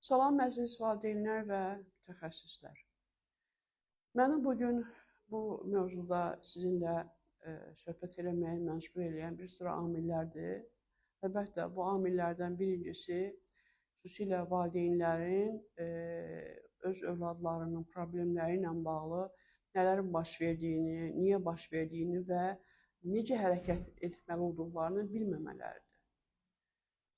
Salam əziz valideynlər və mütəxəssislər. Məni bugün bu mövzuda sizinlə söhbət eləməyə məcbur eləyən bir sıra amillərdir. Əlbəttə, bu amillərdən birincisi xüsusilə valideynlərin öz övladlarının problemləri ilə bağlı nələrin baş verdiyini, niyə baş verdiyini və necə hərəkət etməli olduqlarını bilməmələridir.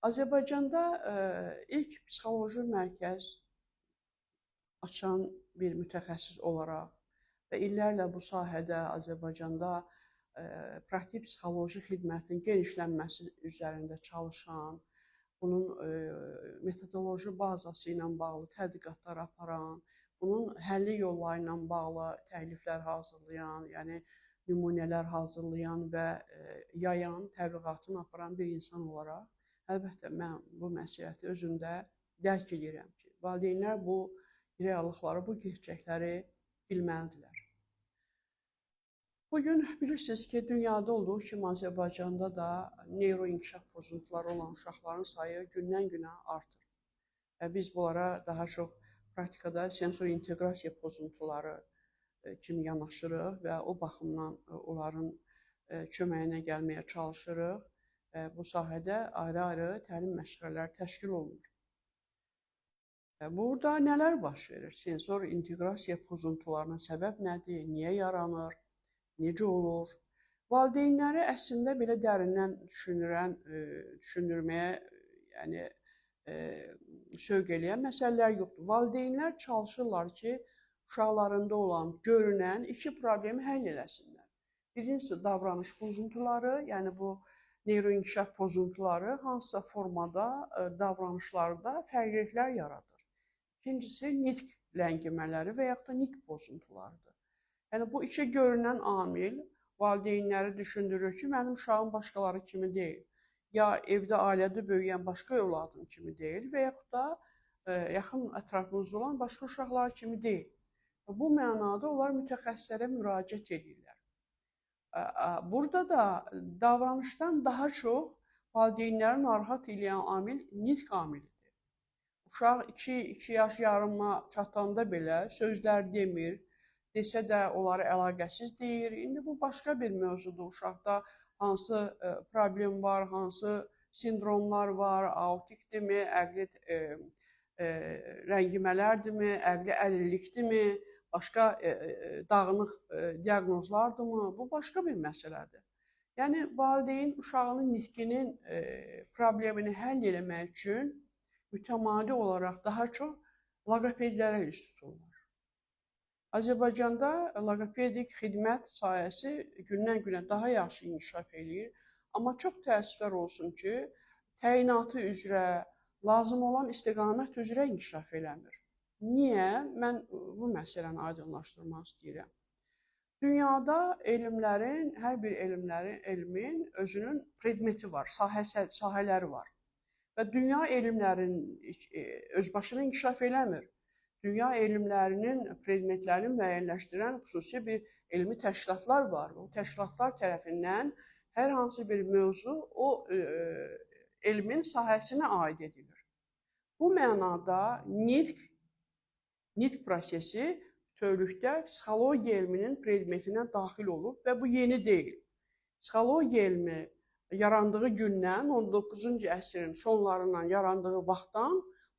Azərbaycanda ilk psixoloji mərkəz açan bir mütəxəssis olaraq və illərlə bu sahədə Azərbaycanda praktik psixoloji xidmətin genişlənməsi üzərində çalışan, bunun metodoloji bazası ilə bağlı tədqiqatlar aparan, bunun həlli yolları ilə bağlı təkliflər hazırlayan, yəni nümunələr hazırlayan və yayan, təbliğatını aparan bir insan olaraq, əlbəttə mən bu məsuliyyəti özümdə dərk edirəm ki, valideynlər bu reallıqları, bu gerçəkləri bilməlidirlər. Bugün bilirsiniz ki, dünyada olduğu kimi Azərbaycanda da neyroinkişaf pozuntuları olan uşaqların sayı gündən-günə artır. Və biz bunlara daha çox praktikada sensor inteqrasiya pozuntuları kimi yanaşırıq və o baxımdan onların köməyinə gəlməyə çalışırıq. Bu sahədə ayrı-ayrı təlim məşğələləri təşkil olunur. Burada nələr baş verir? Sensor inteqrasiya pozuntularına səbəb nədir? Niyə yaranır? Necə olur? Valideynləri əslində belə dərindən düşündürməyə, yəni sövq eləyən məsələlər yoxdur. Valideynlər çalışırlar ki, uşaqlarında olan görünən iki problemi həll eləsinlər. Birincisi davranış pozuntuları, yəni bu neyroinkişaf pozuntuları hansısa formada davranışlarda fərqliliklər yaradır. İkincisi nitq ləngimələri və yaxud da nitq pozuntularıdır. Yəni bu iki görünən amil valideynləri düşündürür ki, mənim uşağım başqaları kimi deyil. Ya evdə ailədə böyüyən başqa övladım kimi deyil və yaxud da yaxın ətrafımızda olan başqa uşaqlar kimi deyil. Bu mənada onlar mütəxəssislərə müraciət edirlər. Burada da davranışdan daha çox valideynləri narahat edən amil nitq amilidir. Uşaq 2 yaş yarıma çatanda belə sözlər demir, desə də onları əlaqəsiz deyir. İndi bu başqa bir mövzudur. Uşaqda hansı problem var, hansı sindromlar var, autikdirmi, əqli rəngimələrdirmi, əqli əlillikdirmi, başqa dağınıq diaqnozlardırmı? Bu başqa bir məsələdir. Yəni, valideyn uşağının nitqinin problemini həll eləmək üçün mütəmadi olaraq daha çox loqopedlərə üst tuturlar. Azərbaycanda loqopedik xidmət sahəsi gündən-günə daha yaxşı inkişaf eləyir. Amma çox təəssüflər olsun ki, təyinatı üzrə, lazım olan istiqamət üzrə inkişaf eləmir. Niyə? Mən bu məsələni aydınlaşdırmaq istəyirəm. Dünyada elmlərin, hər bir elmin özünün predmeti var, sahələri var. Və dünya elmlərinin özbaşına inkişaf eləmir. Dünya elmlərinin predmetlərini müəyyənləşdirən xüsusi bir elmi təşkilatlar var. O təşkilatlar tərəfindən hər hansı bir mövzu o elmin sahəsinə aid edilir. Bu mənada nitq prosesi bütövlükdə psixologiya elminin predmetinə daxil olub və bu yeni deyil. Psixologiya elmi yarandığı gündən, 19-cu əsrin sonlarından yarandığı vaxtdan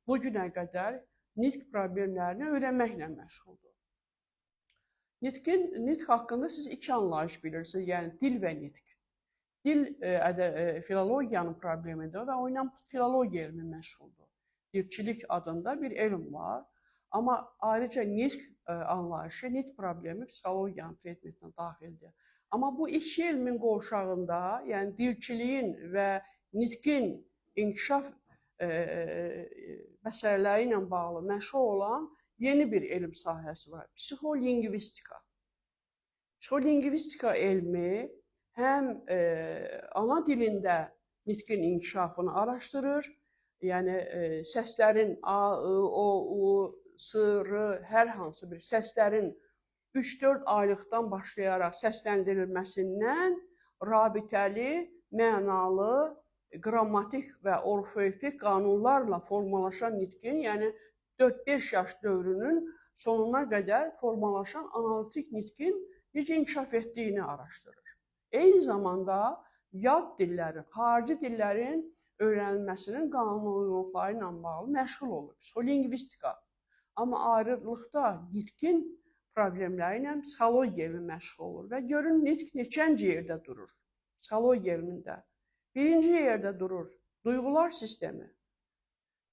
bu günə qədər nitq problemlərini öyrənməklə məşğuldur. Nitq haqqında siz iki anlayış bilirsiniz, yəni dil və nitq. Dil filologiyanın problemidir və o ilə filologiya elmi məşğuldur. Dilçilik adında bir elm var, amma ayrıca nitq anlayışı, nitq problemi psixologiyanın predmetinə daxildir. Amma bu iki elmin qovşağında, yəni dilçiliyin və nitqin inkişaf məsələləri ilə bağlı məşğul olan yeni bir elm sahəsi var. Psixolingvistika. Psixolingvistika elmi həm ana dilində nitqin inkişafını araşdırır, yəni səslərin A, I, O, U, S, R, hər hansı bir səslərin 3-4 aylıqdan başlayaraq səsləndirilməsindən rabitəli, mənalı qrammatik və orfoepik qanunlarla formalaşan nitqin, yəni 4-5 yaş dövrünün sonuna qədər formalaşan analitik nitqin necə inkişaf etdiyini araşdırır. Eyni zamanda yad dillərin, xarici dillərin öyrənilməsinin qanunluqları ilə bağlı məşğul olur. Psixolingvistika. Amma ayrıqlıqda nitqin problemləri ilə psixologiya ilə məşğul olur və görün nitq neçənci yerdə durur psixologiya elmində. Birinci yerdə durur duyğular sistemi.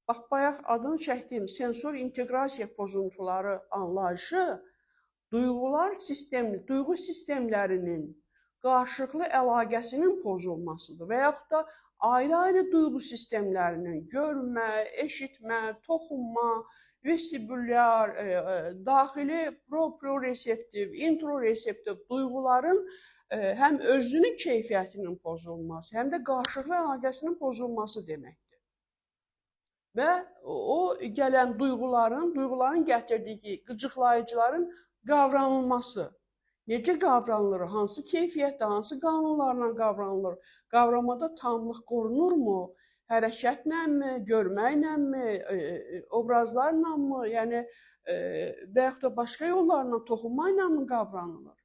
Bax, bayaq adını çəkdiyim sensor inteqrasiya pozuntuları anlayışı duyğular sistemi, duyğu sistemlərinin qarşılıqlı əlaqəsinin pozulmasıdır və yaxud da ayrı-ayrı duyğu sistemlərinin görmə, eşitmə, toxunma, vestibulyar, daxili proprioreseptiv, introreseptiv duyğuların həm özünün keyfiyyətinin pozulması, həm də qarşılıqlı əlaqəsinin pozulması deməkdir. Və o gələn duyğuların gətirdiyi qıcıqlayıcıların qavranılması. Necə qavranılır, hansı keyfiyyətdə, hansı qanunlarla qavranılır, qavramada tamlıq qorunurmu, hərəkətləmi, görməkləmi, obrazlarla, yəni və yaxud da başqa yollarla, toxunmayla mı qavranılır?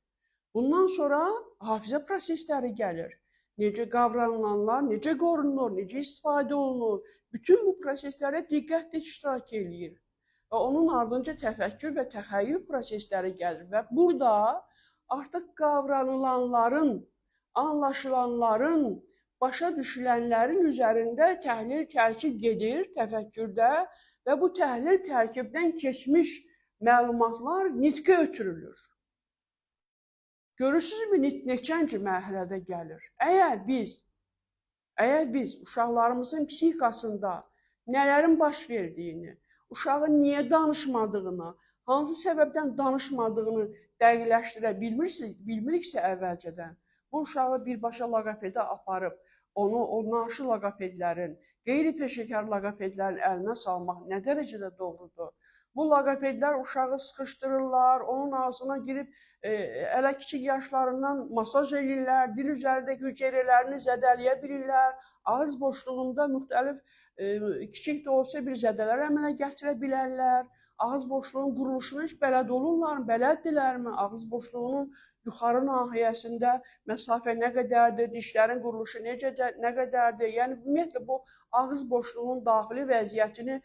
Bundan sonra hafizə prosesləri gəlir. Necə qavranılanlar, necə qorunur, necə istifadə olunur. Bütün bu proseslərə diqqətlə iştirak edir. Və onun ardınca təfəkkür və təxəyyül prosesləri gəlir. Və burada artıq qavranılanların, anlaşılanların, başa düşülənlərin üzərində təhlil, tərkib gedir təfəkkürdə və bu təhlil, tərkibdən keçmiş məlumatlar nitqə ötürülür. Görürsünüzmü neçənci mərhələdə gəlir? Əgər biz uşaqlarımızın psixikasında nələrin baş verdiyini, uşağın niyə danışmadığını, hansı səbəbdən danışmadığını dəqiqləşdirə bilmiriksə əvvəlcədən, bu uşağı birbaşa loqopedə aparıb, onu o naşı loqopedlərin, qeyri-peşəkar loqopedlərin əlinə salmaq nə dərəcədə doğrudur? Bu loqopedlər uşağı sıxışdırırlar, onun ağzına girib hələ kiçik yaşlarından masaj edirlər, dil üzərindəki hüceyrələrini zədələyə bilirlər, ağız boşluğunda müxtəlif kiçik də olsa bir zədələr əmələ gətirə bilərlər. Ağız boşluğunun quruluşuna heç bələd olurlarmı, bələddirlərmi? Ağız boşluğunun yuxarı nahiyəsində məsafə nə qədərdir, dişlərin quruluşu nə qədərdir? Yəni, ümumiyyətlə, bu ağız boşluğunun daxili vəziyyətini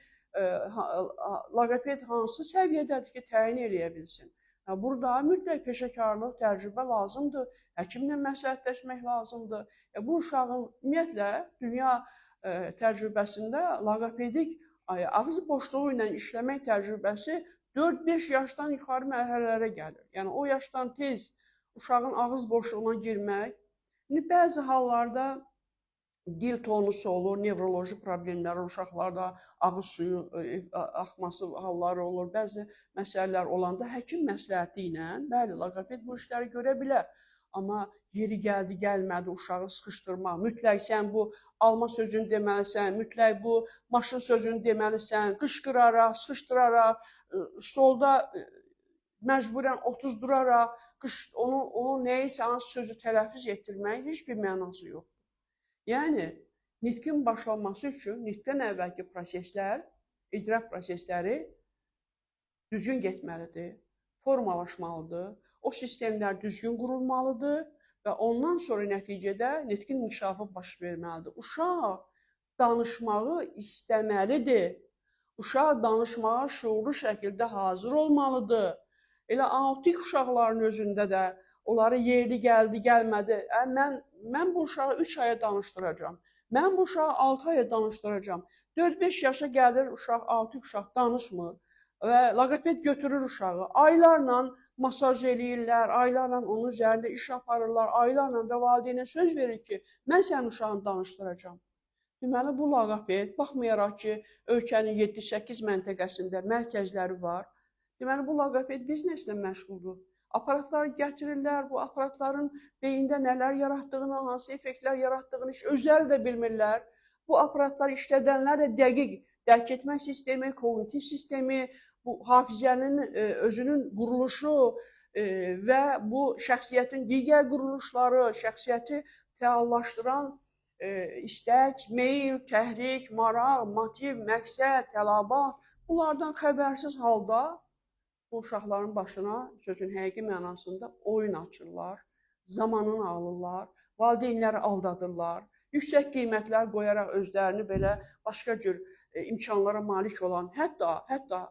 loqoped hansı səviyyədədir ki, təyin eləyə bilsin. Burada mütləq peşəkarlıq, təcrübə lazımdır, həkimlə məsləhətləşmək lazımdır. Bu uşağın ümumiyyətlə dünya təcrübəsində loqopedik ağız boşluğu ilə işləmək təcrübəsi 4-5 yaşdan yuxarı mərhələlərə gəlir. Yəni o yaşdan tez uşağın ağız boşluğuna girmək, bəzi hallarda dil tonusu olur, nevroloji problemlər uşaqlarda ağız suyu axması halları olur. Bəzi məsələlər olanda həkim məsləhəti ilə, bəli, loqoped bu işləri görə bilər. Amma yeri gəldi, gəlmədi, uşağı sıxışdırmaq, mütləq sən bu alma sözünü deməlisən, mütləq bu maşın sözünü deməlisən, qışqıraraq, sıxışdıraraq, stolda məcburən otuzduraraq, onu nəyisə, hansı sözü tələffüz etdirməyin heç bir mənası yoxdur. Yəni, nitqin başlanması üçün nitqdən əvvəlki proseslər, idrak prosesləri düzgün getməlidir, formalaşmalıdır, o sistemlər düzgün qurulmalıdır və ondan sonra nəticədə nitqin inkişafı baş verməlidir. Uşaq danışmağı istəməlidir, uşaq danışmağa şuurlu şəkildə hazır olmalıdır. Elə autik uşaqların özündə də onları yerli gəldi, gəlmədi. Mən bu uşağı 3 aya danışdıracam. Mən bu uşağı 6 aya danışdıracam. 4-5 yaşa gəlir uşaq, autik uşaq danışmır və loqoped götürür uşağı. Aylarla masaj eləyirlər, aylarla onun üzərində iş aparırlar, aylarla və valideynə söz verir ki, mən sənin uşağını danışdıracam. Deməli, bu loqoped, baxmayaraq ki, ölkənin 7-8 məntəqəsində mərkəzləri var. Deməli, bu loqoped bizneslə məşğuldur. Aparatları gətirirlər, bu aparatların beyində nələr yaratdığını, hansı effektlər yaratdığını özləri də bilmirlər. Bu aparatları işlədənlər də dəqiq dərk etmə sistemi, kognitiv sistemi, bu hafizənin özünün quruluşu və bu şəxsiyyətin digər quruluşları, şəxsiyyəti fəallaşdıran istək, meyil, təhrik, maraq, motiv, məqsəd, tələbat, bunlardan xəbərsiz halda bu uşaqların başına sözün həqiqi mənasında oyun açırlar, zamanını alırlar, valideynləri aldadırlar, yüksək qiymətlər qoyaraq özlərini belə başqa cür imkanlara malik olan, hətta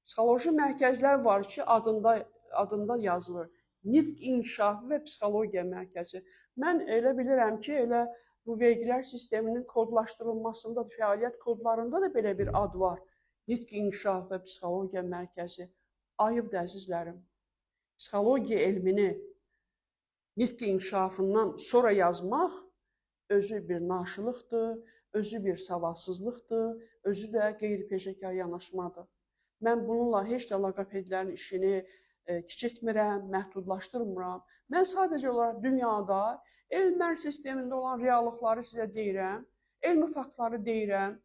psixoloji mərkəzlər var ki, adında yazılır. Nitq İnkişafı və Psixologiya Mərkəzi. Mən elə bilirəm ki, elə bu vergilər sisteminin kodlaşdırılmasında, fəaliyyət kodlarında da belə bir ad var. Nitq İnkişafı və Psixologiya Mərkəzi. Ayıbdır əzizlərim. Psixologiya elmini nitq inkişafından sonra yazmaq özü bir naşılıqdır, özü bir savadsızlıqdır, özü də qeyri-peşəkar yanaşmadır. Mən bununla heç də loqopedlərin işini kiçiltmirəm, məhdudlaşdırmıram. Mən sadəcə olaraq dünyada elmlər sistemində olan reallıqları sizə deyirəm, elmi faktları deyirəm.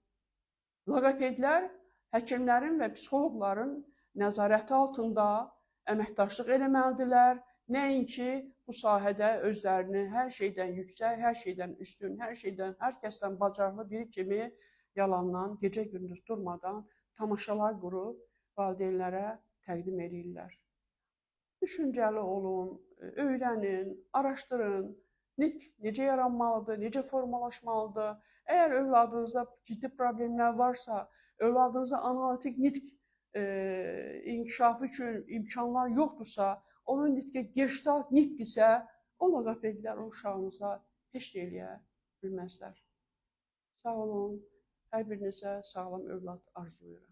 Loqopedlər həkimlərin və psixoloqların nəzarəti altında əməkdaşlıq eləməlidirlər. Nəinki bu sahədə özlərini hər şeydən yüksək, hər şeydən üstün, hər kəsdən bacarıqlı biri kimi yalandan, gecə-gündüz durmadan tamaşalar qurub valideynlərə təqdim edirlər. Düşüncəli olun, öyrənin, araşdırın. Nitq necə yaranmalıdır, necə formalaşmalıdır? Əgər övladınızda ciddi problemlər varsa, övladınızda analitik nitq inkişafı üçün imkanlar yoxdursa, onun nitqi gestalt nitq isə, o loqopedlər o uşağınıza heç də eləyə bilməzlər. Sağ olun, hər birinizə sağlam övlad arzulayıram.